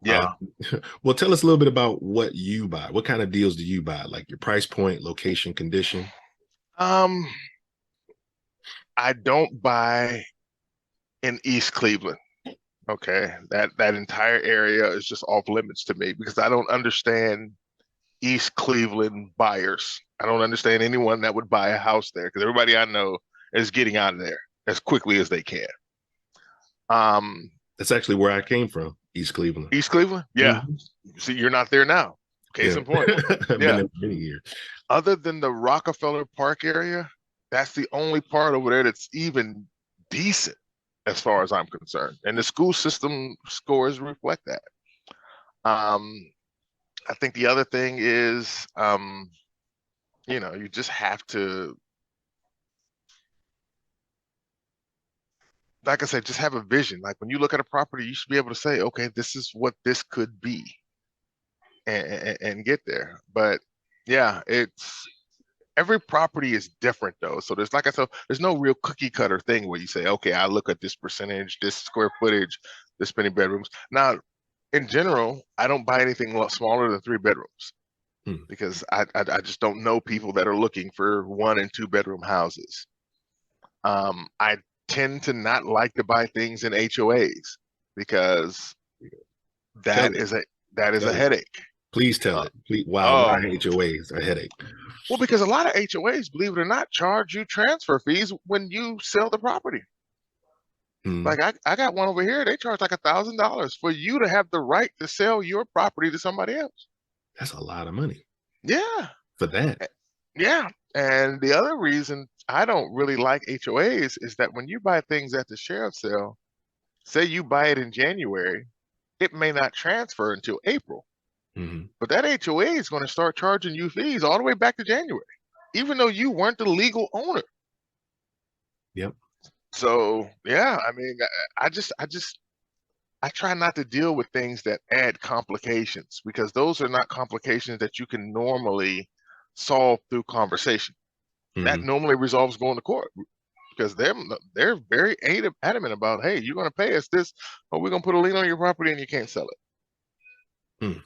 Yeah. Well, tell us a little bit about what you buy. What kind of deals do you buy? Like your price point, location, condition? Um, I don't buy in East Cleveland. Okay. That entire area is just off limits to me because I don't understand East Cleveland buyers. I don't understand anyone that would buy a house there because everybody I know is getting out of there as quickly as they can. Um, That's actually where I came from, East Cleveland. East Cleveland? Yeah. Hmm. See, you're not there now. Case Yeah. in point. I've been Yeah. there for many years. Other than the Rockefeller Park area, that's the only part over there that's even decent as far as I'm concerned. And the school system scores reflect that. Um, I think the other thing is, you just have to, like I said, just have a vision. Like when you look at a property, you should be able to say, okay, this is what this could be and get there. But yeah, it's every property is different though. So there's like I said, there's no real cookie cutter thing where you say, okay, I look at this percentage, this square footage, this many bedrooms. Now, in general, I don't buy anything smaller than 3 bedrooms Hmm. because I just don't know people that are looking for 1 and 2 bedroom houses. I tend to not like to buy things in HOAs because Tell that it. is a that is a Tell it. headache. Please tell Uh, it. Please, wow, oh, why HOAs are a headache? well, because a lot of HOAs, believe it or not, charge you transfer fees when you sell the property. Hmm. Like I got one over here, they charge like $1,000 for you to have the right to sell your property to somebody else. That's a lot of money Yeah, for that. eh, yeah. And the other reason I don't really like HOAs is that when you buy things at the sheriff sale, say you buy it in January, it may not transfer until April. Hmm. But that HOA is going to start charging you fees all the way back to January, even though you weren't the legal owner. Yep. So yeah, I mean, I try not to deal with things that add complications because those are not complications that you can normally solve through conversation. That Hmm. normally resolves going to court because they're very adamant about, hey, you're going to pay us this, or we're going to put a lien on your property and you can't sell it. Hmm.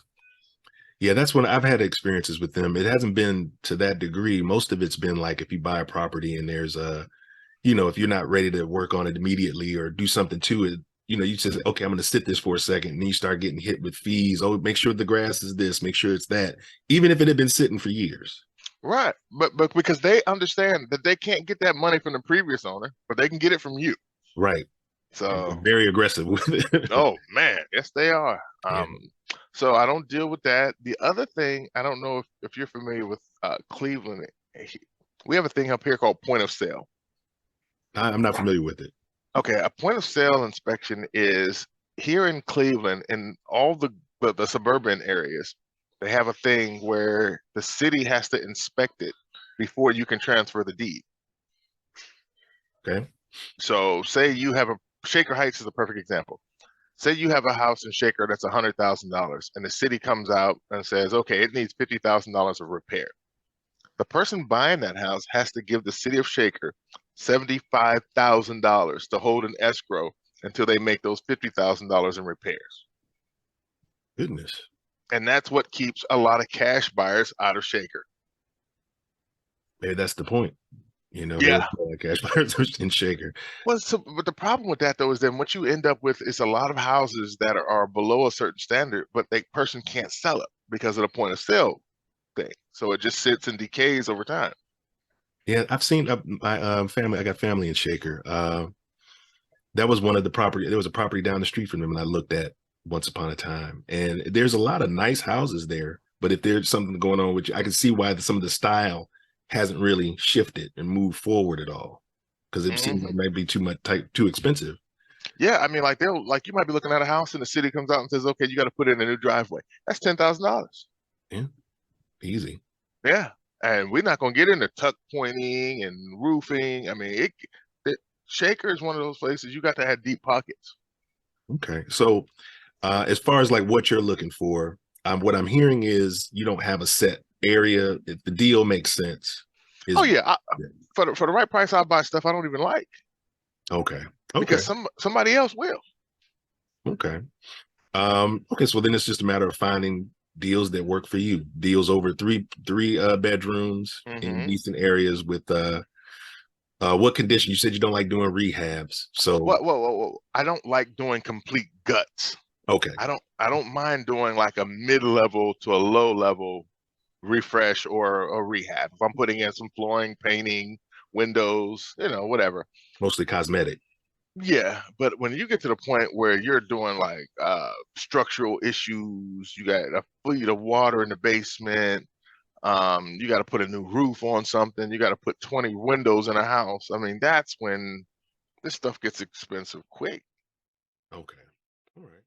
Yeah, that's when I've had experiences with them. It hasn't been to that degree. Most of it's been like if you buy a property and there's a, if you're not ready to work on it immediately or do something to it, you just, okay, I'm going to sit this for a second. And then you start getting hit with fees. Oh, make sure the grass is this, make sure it's that, even if it had been sitting for years. Right, but because they understand that they can't get that money from the previous owner, but they can get it from you. Right. And they're So, very aggressive with it. oh man, yes they are. Yeah. So I don't deal with that. The other thing, I don't know if you're familiar with Cleveland. We have a thing up here called point of sale. I'm not familiar with it. Okay, a point of sale inspection is here in Cleveland in all the suburban areas. They have a thing where the city has to inspect it before you can transfer the deed. Okay. So say you have a Shaker Heights is a perfect example. Say you have a house in Shaker that's $100,000 and the city comes out and says, okay, it needs $50,000 of repair. The person buying that house has to give the city of Shaker $75,000 to hold an escrow until they make those $50,000 in repairs. Goodness. And that's what keeps a lot of cash buyers out of Shaker. Maybe that's the point. There is Yeah. no cash buyers in Shaker. Well, so, but the problem with that though is then what you end up with is a lot of houses that are below a certain standard, but the person can't sell it because of the point of sale thing. So it just sits and decays over time. Yeah, I've seen my family. I got family in Shaker. That was one of the property. There was a property down the street from them, and I looked at once upon a time. And there's a lot of nice houses there. But if there's something going on with you, I can see why some of the style hasn't really shifted and moved forward at all because it seems like Hmm. it might be too much type too expensive. Yeah, I mean, like they'll like you might be looking at a house and the city comes out and says, okay, you got to put in a new driveway. That's $10,000. Yeah, easy. Yeah, and we're not gonna get into tuck pointing and roofing. I mean, it Shaker is one of those places you got to have deep pockets. Okay, so as far as like what you're looking for, what I'm hearing is you don't have a set area. If the deal makes sense, Oh is yeah, for the right price, I'll buy stuff I don't even like okay. because Okay. somebody else will. Okay. Okay, so then it's just a matter of finding deals that work for you. Deals over three bedrooms in Hmm. decent areas with what condition? You said you don't like doing rehabs. So What? I don't like doing complete guts. okay, I don't mind doing like a mid-level to a low-level refresh or a rehab. If I'm putting in some flooring, painting, windows, whatever. mostly cosmetic. Yeah, but when you get to the point where you're doing like structural issues, you got a feet of water in the basement, you got to put a new roof on something, you got to put 20 windows in a house. I mean, that's when this stuff gets expensive quick. Okay. All right.